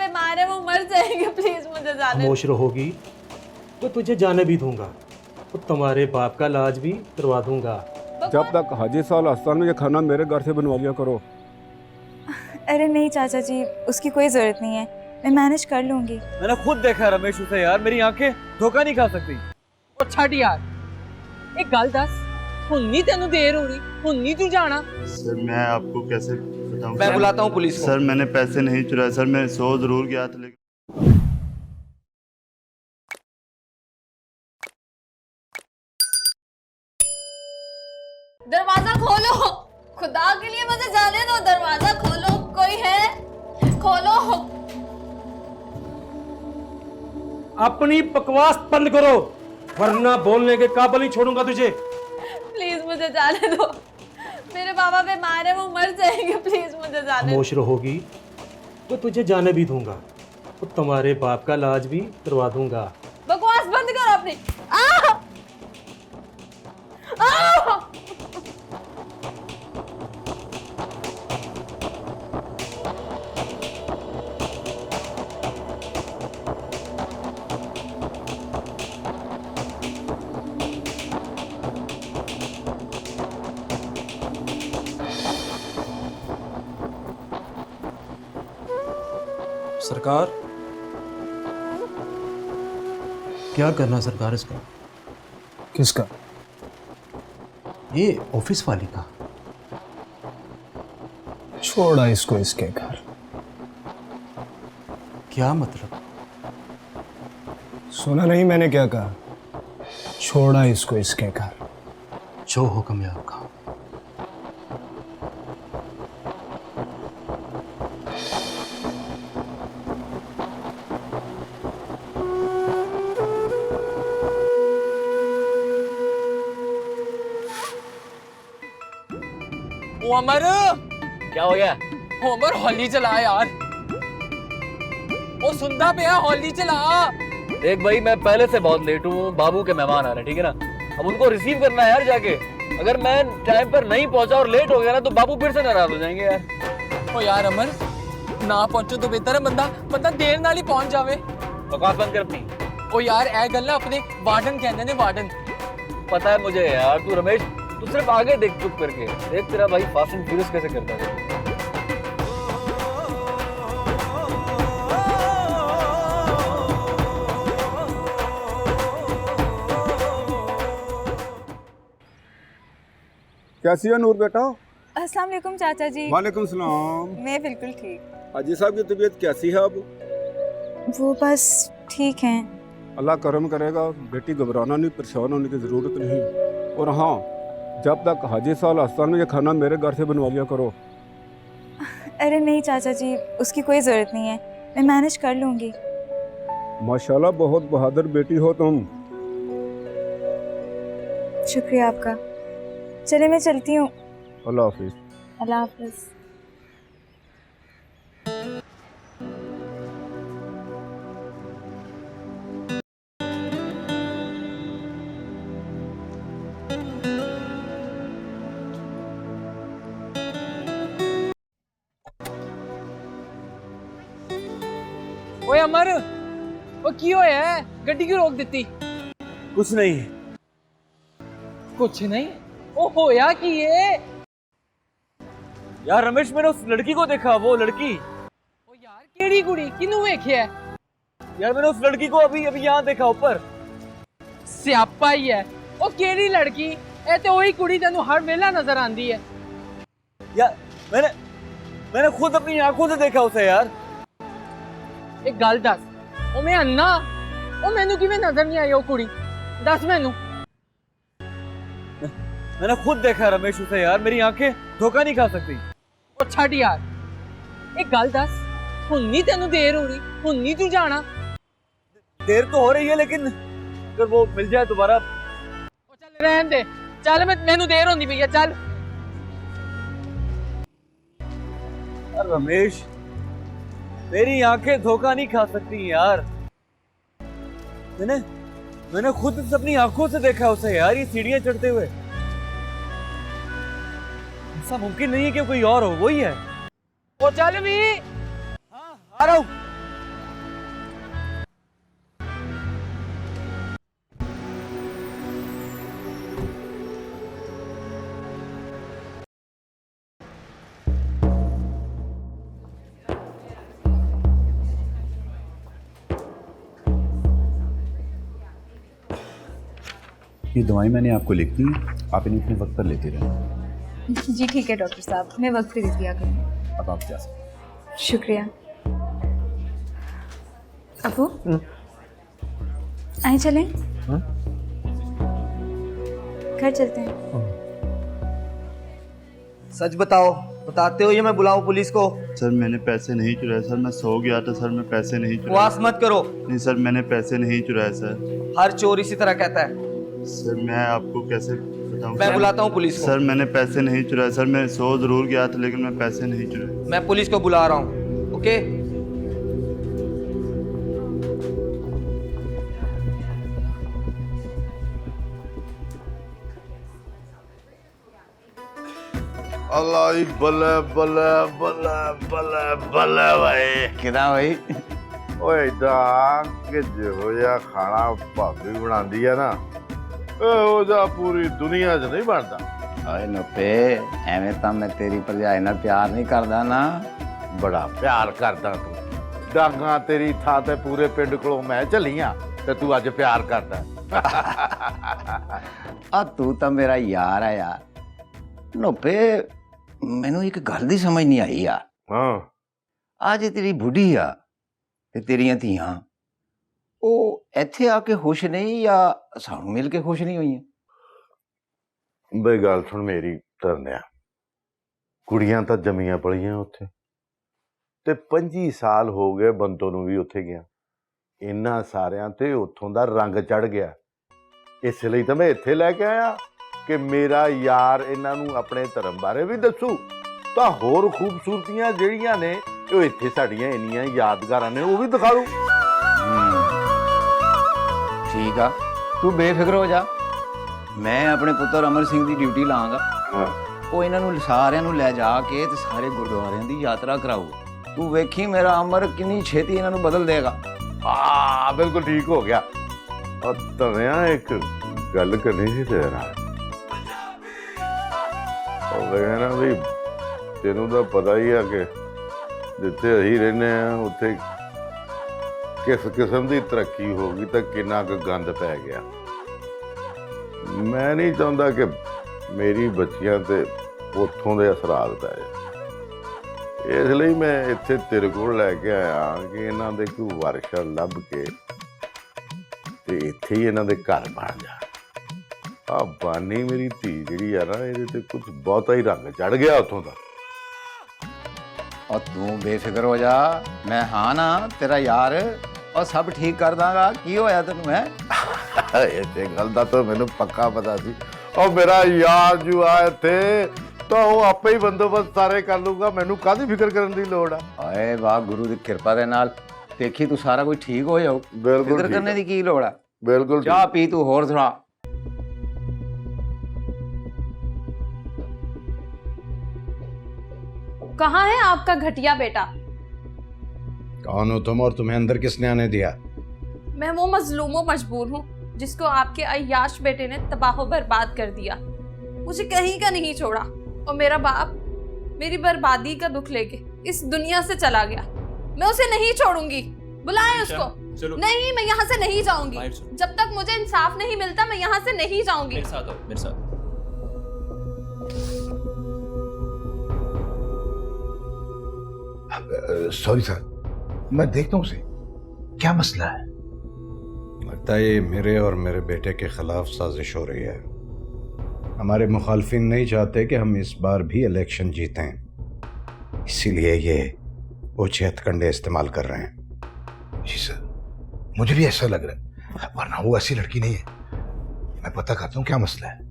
बीमार है, वो मर जाएंगे, प्लीज मुझे जाने। खामोश रहोगी तो तुझे जाने भी दूंगा और तुम्हारे बाप का इलाज भी करवा दूंगा। जब तक हाजी साल आस्थान में ये खाना मेरे घर से बनवा लिया करो। अरे नहीं चाचा जी, उसकी कोई ज़रूरत नहीं है, मैं मैनेज कर लूँगी। मैंने खुद देखा है रमेश उसे यार, मेरी आंखें धोखा नहीं खा सकती। और छड़ यार, एक गल दस, हुन्नी तेनू देर हो रही, हुन्नी तू जाना। सर मैं आपको कैसे बताऊं? मैं बुलाता हूँ पुलिस को। सर मैंने पैसे नहीं चुराए सर, मैं 100 जरूर गया था लेकिन दरवाजा खोलो, खुदा के लिए मुझे जाने दो, दरवाजा खोलो, कोई है? खोलो। अपनी बकवास बंद करो वरना बोलने के काबिल नहीं छोड़ूंगा तुझे। प्लीज मुझे जाने दो, मेरे बाबा बीमार है, वो मर जाएंगे, प्लीज मुझे जाने दो। खामोश रहोगी तो तुझे जाने भी दूंगा और तुम्हारे बाप का इलाज भी करवा दूंगा। बकवास बंद करो अपनी। आ! आ! सरकार क्या करना सरकार इसका? किसका? ये ऑफिस वाली का। छोड़ा इसको इसके घर। क्या मतलब? सुना नहीं मैंने क्या कहा? छोड़ा इसको इसके घर। जो हुक्म है आपका। ओ अमर, क्या हो गया? ओ अमर हौली चला यार, ओ सुनता पे हौली चला। देख भाई, मैं पहले से बहुत लेट हूँ, बाबू के मेहमान आ रहे हैं, ठीक है ना? अब उनको रिसीव करना है यार जाके। अगर मैं टाइम पर नहीं पहुंचा और लेट हो गया ना तो बाबू फिर से नाराज हो जाएंगे यार। ओ यार अमर, ना पहुंचो तो बेहतर है, बंदा देर नाल ही पहुंच जावे। बकवास बंद कर अपनी। ओ यार ए गल ना अपने वार्डन कहंदे ने, वार्डन। पता है मुझे यार, तू रमेश तू सिर्फ आगे देख चुप करके, देख तेरा भाई फास्ट एंड फ्यूरियस कैसे करता है। कैसी है नूर बेटा? अस्सलाम वालेकुम चाचा जी। वालेकुम सलाम। मैं बिल्कुल ठीक। हाजी साहब की तबीयत कैसी है अब? वो बस ठीक हैं। अल्लाह करम करेगा, बेटी घबराना नहीं, परेशान होने की ज़रूरत नहीं। और हाँ, जब तक हाजी साल आस्थान में ये खाना मेरे घर से बनवा लिया करो। अरे नहीं चाचा जी, उसकी कोई ज़रूरत नहीं है, मैं मैनेज कर लूँगी। माशाल्लाह बहुत बहादुर बेटी हो तुम। शुक्रिया आपका। चले मैं चलती हूँ। अल्लाह हाफिज। अल्लाह हाफिज़। ओए अमर, ओ की होया है? गड्डी क्यों रोक देती? कुछ नहीं। कुछ नहीं? ओ होया की है? यार रमेश, मैंने उस लड़की को देखा, वो लड़की। ओ यार केड़ी कुड़ी किनू वेखिया है? यार मैंने उस लड़की को अभी यहाँ देखा ऊपर। स्यापा ही है। ओ केड़ी लड़की? ए ते ओही कुड़ी तेनू हर वेला नजर आंदी है। यार मैंने खुद अपनी आंखों से देखा उसे यार। एक गल दस, ओ मैं अन्ना, ओ मैनू किवें नजर नहीं आई ओ कुड़ी? दस मैनू। मैंने खुद देखा रमेश उसे यार, मेरी आंखें धोखा नहीं खा सकती। ओ छड़ यार, एक गल दस, हुन्नी तेनू देर हो रही, हुन्नी तू जाना। देर तो हो रही है लेकिन अगर वो मिल जाए दोबारा। ओ चल रहन दे, चल मैनू देर होंदी पई है, चल। यार रमेश, मेरी आंखें धोखा नहीं खा सकती यार। मैंने खुद अपनी आंखों से देखा उसे यार, ये सीढ़ियां चढ़ते हुए। ऐसा मुमकिन नहीं है कि कोई और हो, वही है। ओ चल भी। हाँ आ रहा हूँ। ये दवाई मैंने आपको लिख दी है, आप इन्हें अपने वक्त पर लेते रहें। जी ठीक है डॉक्टर साहब, मैं वक्त पे दे दिया करूँगी। अब आप जा सकते हैं। शुक्रिया। अबू आए चलें? घर चलते हैं। सच बताओ, बताते हो या मैं बुलाऊं पुलिस को? सर मैंने पैसे नहीं चुराए सर, मैं सो गया था सर, मैं पैसे नहीं चुराए। बकवास मत करो। नहीं सर, मैंने पैसे नहीं चुराए सर। हर चोर इसी तरह कहता है। सर मैं आपको कैसे बताऊं? मैं बुलाता हूँ पुलिस को। सर मैंने पैसे नहीं चुराए सर, मैं सो जरूर गया था लेकिन मैं पैसे नहीं चुराए। मैं पुलिस को बुला रहा हूँ। ओके? अल्लाह ही बल्ले बल्ले बल्ले बल्ले बल्ले भाई किदा भाई ओए इदा कि जो या खाना भाभी बनाती है ना ओदा पूरी दुनिया च नहीं बनता। ओए नोपे एवें तां मैं तेरी भरजाई नाल प्यार नहीं करदा ना। बड़ा प्यार करदा तू, डांगा तेरी थां ते पूरे पिंड कोलों मैं झलियां ते तू अज प्यार करदा। आ तू तां मेरा यार है यार। नोपे मैनू एक गल दी समझ नहीं आई यार। हाँ आ जे तेरी बुढ़ी आ ते तेरियां धीआं ਉਹ ਇੱਥੇ ਆ ਕੇ ਖੁਸ਼ ਨਹੀਂ ਜਾਂ ਸਾਨੂੰ ਮਿਲ ਕੇ ਖੁਸ਼ ਨਹੀਂ ਹੋਈਆਂ? ਬਈ ਗੱਲ ਸੁਣ ਮੇਰੀ ਤਰਨਿਆ, ਕੁੜੀਆਂ ਤਾਂ ਜੰਮੀਆਂ ਪਲੀਆਂ ਉੱਥੇ ਤੇ 25 ਸਾਲ ਹੋ ਗਏ ਬੰਤੋਂ ਨੂੰ ਵੀ ਉੱਥੇ ਗਿਆ। ਇਹਨਾਂ ਸਾਰਿਆਂ ਤੇ ਉੱਥੋਂ ਦਾ ਰੰਗ ਚੜ ਗਿਆ। ਇਸ ਲਈ ਤਾਂ ਮੈਂ ਇੱਥੇ ਲੈ ਕੇ ਆਇਆ ਕਿ ਮੇਰਾ ਯਾਰ ਇਹਨਾਂ ਨੂੰ ਆਪਣੇ ਧਰਮ ਬਾਰੇ ਵੀ ਦੱਸੂ ਤਾਂ ਹੋਰ ਖੂਬਸੂਰਤੀਆਂ ਜਿਹੜੀਆਂ ਨੇ ਉਹ ਇੱਥੇ ਸਾਡੀਆਂ ਇੰਨੀਆਂ ਯਾਦਗਾਰਾਂ ਨੇ ਉਹ ਵੀ ਦਿਖਾ ਲੂ। ठीक है, तू बेफिक्र हो जा। मैं अपने पुत्र अमर सिंह की ड्यूटी लाँगा। वो इन्हों सारिਆਂ ਨੂੰ ਲੈ ਜਾ ਕੇ ਤੇ ਸਾਰੇ ਗੁਰਦੁਆਰਿਆਂ ਦੀ ਯਾਤਰਾ ਕਰਾਊ। तू वेखी मेरा अमर कितनी छेती इन्हों बदल देगा। हाँ बिल्कुल ठीक हो गया। और तनिया एक गल करनी सी तेरे नाल। ना भी तेनू तो पता ही है कि जिथे अही रहने उत्थे किस किस्म की तरक्की होगी तो कितना क गंद पै गया। मैं नहीं चाहता कि मेरी बच्चियां ते उथों दे असरात पै जाए। इसलिए मैं इत्थे तेरे कोल लैके आया कि इन्हां दे कोई वारिशा लभ के ते इत्थे ही इन्हां दे घर बन जा। आ बानी मेरी धी जिहड़ी आ ना इहदे ते कुछ बहुता ही रंग चढ़ गया उथों दा। और तू बेफिक्र हो जा, मैं हाँ ना तेरा यार और सब ठीक कर दांगा। की होया तेनू है? इस गल दा तो मैनू पक्का पता सी। और मेरा यार जो आए थे तो वो आपे ही बंदोबस्त सारे कर लूंगा, मैनू काहदी फिक्र करन दी लोड़ आ। आए वाह गुरु दी कृपा दे नाल देखी तू सारा कुछ ठीक हो जाऊ। बिल्कुल फिक्र करने दी की लोड़ आ। बिल्कुल चाह पी तू होर सुना। कहाँ है आपका घटिया बेटा? कौन हो तुम और तुम्हें अंदर किसने आने दिया? मैं वो मजलूमों मजबूर हूँ जिसको आपके अय्याश बेटे ने तबाह बर्बाद कर दिया। मुझे कहीं का नहीं छोड़ा और मेरा बाप मेरी बर्बादी का दुख लेके इस दुनिया से चला गया। मैं उसे नहीं छोड़ूंगी। बुलाएं उसको। नहीं, मैं यहाँ से नहीं जाऊंगी जब तक मुझे इंसाफ नहीं मिलता। मैं यहाँ से नहीं जाऊंगी। मेरे साथ आओ, मेरे साथ। सॉरी सर, मैं देखता हूँ उसे। क्या मसला है? लगता है ये मेरे और मेरे बेटे के खिलाफ साजिश हो रही है। हमारे मुखालफिन नहीं चाहते कि हम इस बार भी इलेक्शन जीतें, इसीलिए ये ऊंचे हथकंडे इस्तेमाल कर रहे हैं। जी सर, मुझे भी ऐसा लग रहा है, वरना वो ऐसी लड़की नहीं है। मैं पता करता हूँ क्या मसला है।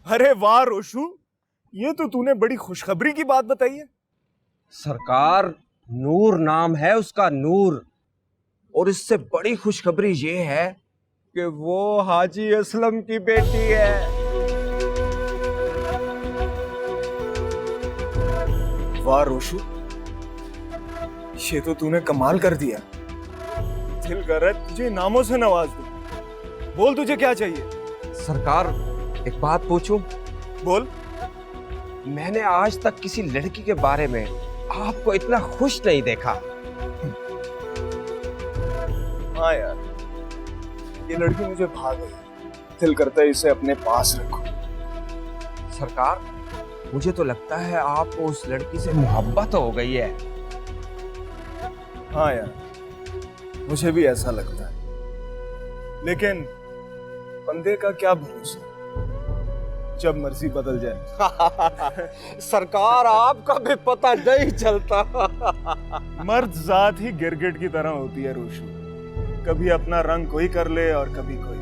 अरे वाह रोशू, ये तो तूने बड़ी खुशखबरी की बात बताई है। सरकार, नूर नाम है उसका, नूर। और इससे बड़ी खुशखबरी ये है कि वो हाजी असलम की बेटी है। वाह रोशू, ये तो तूने कमाल कर दिया। दिल कर रहा है तुझे नामों से नवाज दूं। बोल तुझे क्या चाहिए? सरकार, एक बात पूछूं? बोल। मैंने आज तक किसी लड़की के बारे में आपको इतना खुश नहीं देखा। हाँ यार, ये लड़की मुझे भाग गई। दिल करता है इसे अपने पास रखो। सरकार, मुझे तो लगता है आपको उस लड़की से मोहब्बत हो गई है। हाँ यार, मुझे भी ऐसा लगता है, लेकिन बंदे का क्या भरोसा, जब मर्जी बदल जाए। सरकार, आपका भी पता नहीं चलता। मर्द जात ही गिरगिट की तरह होती है रोशू, कभी अपना रंग कोई कर ले और कभी कोई।